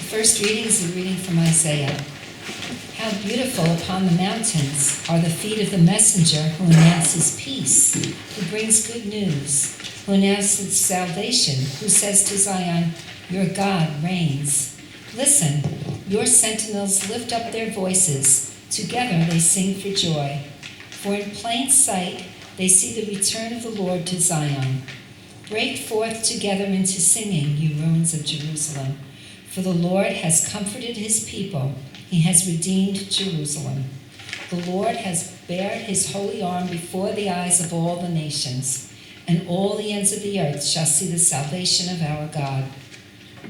First reading is a reading from Isaiah. How beautiful upon the mountains are the feet of the messenger who announces peace, who brings good news, who announces salvation, who says to Zion, your God reigns. Listen, your sentinels lift up their voices. Together they sing for joy. For in plain sight they see the return of the Lord to Zion. Break forth together into singing, you ruins of Jerusalem. For the Lord has comforted his people. He has redeemed Jerusalem. The Lord has bared his holy arm before the eyes of all the nations, and all the ends of the earth shall see the salvation of our God.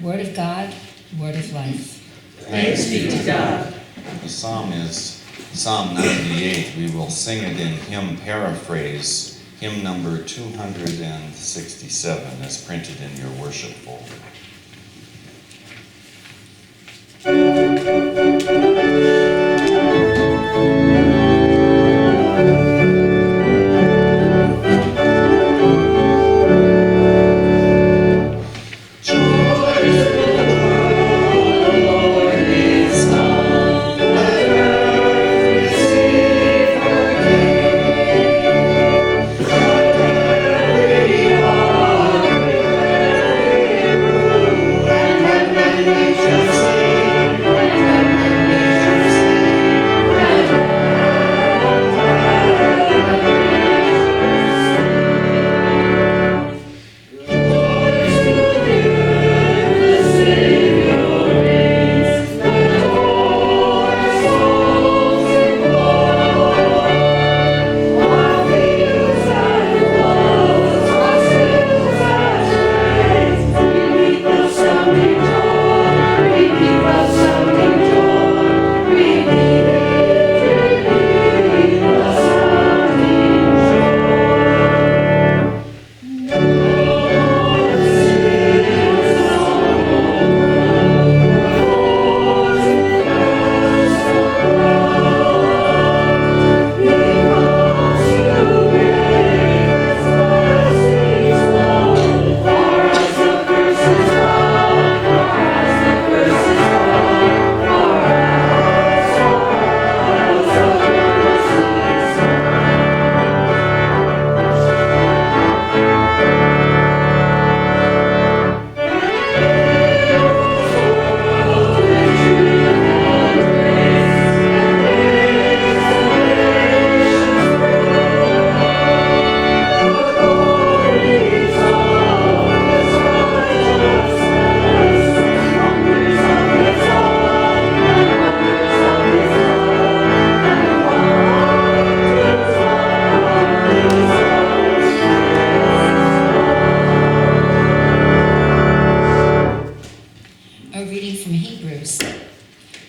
Word of God, word of life. Thanks be to God. The psalm is Psalm 98. We will sing it in hymn paraphrase, hymn number 267, as printed in your worship folder.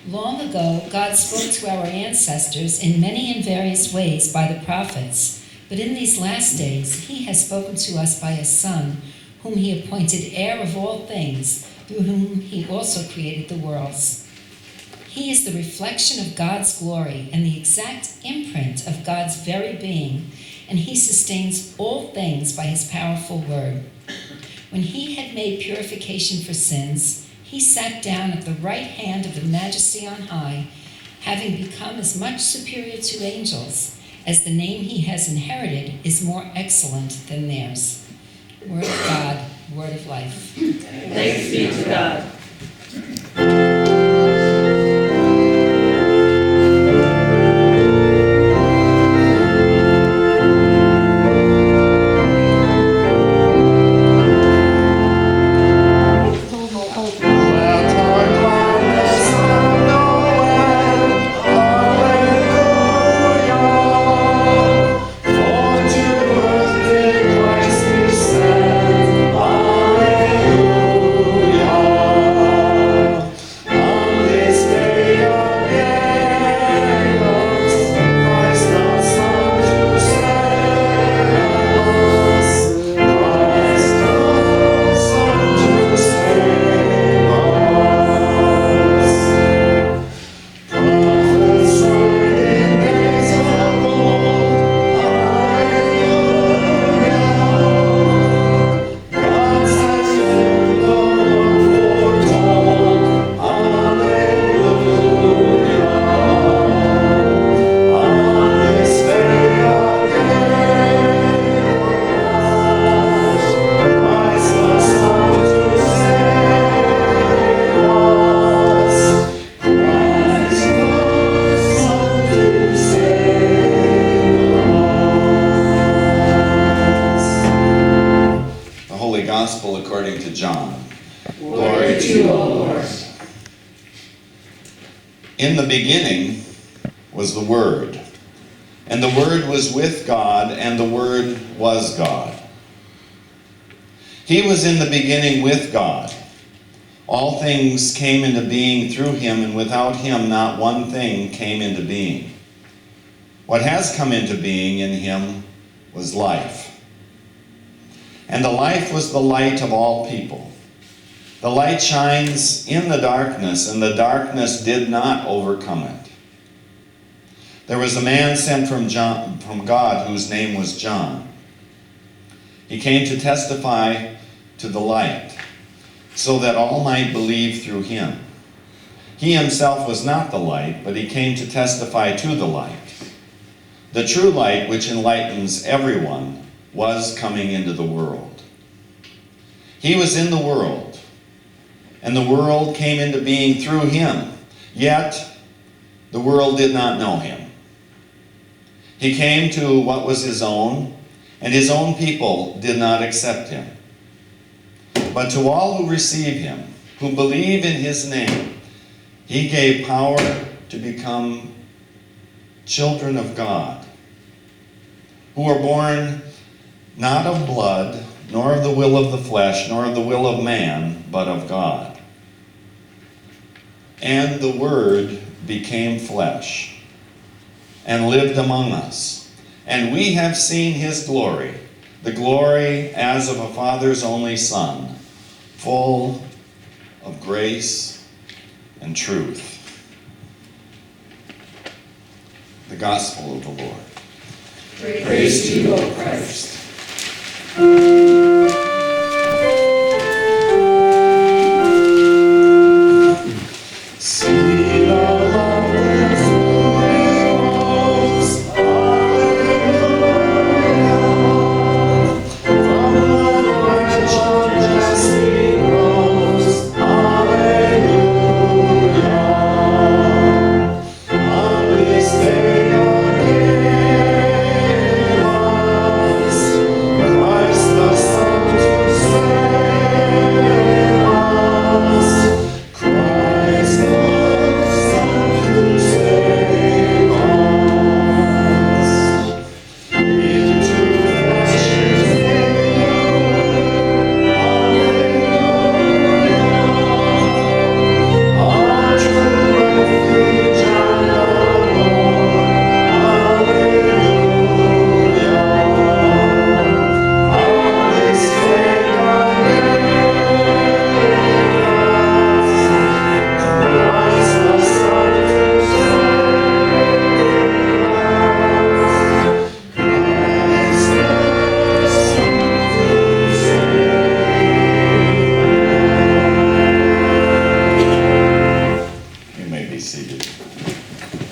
Long ago, God spoke to our ancestors in many and various ways by the prophets, but in these last days he has spoken to us by his Son, whom he appointed heir of all things, through whom he also created the worlds. He is the reflection of God's glory and the exact imprint of God's very being, and he sustains all things by his powerful word. When he had made purification for sins, he sat down at the right hand of the Majesty on high, having become as much superior to angels, as the name he has inherited is more excellent than theirs. Word of God, word of life. Thanks be to God. Hallelujah. to John. Glory to you, O Lord. In the beginning was the Word, and the Word was with God, and the Word was God. He was in the beginning with God. All things came into being through him, and without him not one thing came into being. What has come into being in him was life. And the life was the light of all people. The light shines in the darkness, and the darkness did not overcome it. There was a man sent from God whose name was John. He came to testify to the light, so that all might believe through him. He himself was not the light, but he came to testify to the light. The true light, which enlightens everyone, was coming into the world. He was in the world, and the world came into being through him, yet the world did not know him. He came to what was his own, and his own people did not accept him. But to all who receive him, who believe in his name, he gave power to become children of God, who are born not of blood, nor of the will of the flesh, nor of the will of man, but of God. And the Word became flesh and lived among us. And we have seen his glory, the glory as of a Father's only Son, full of grace and truth. The Gospel of the Lord. Praise to you, O Christ.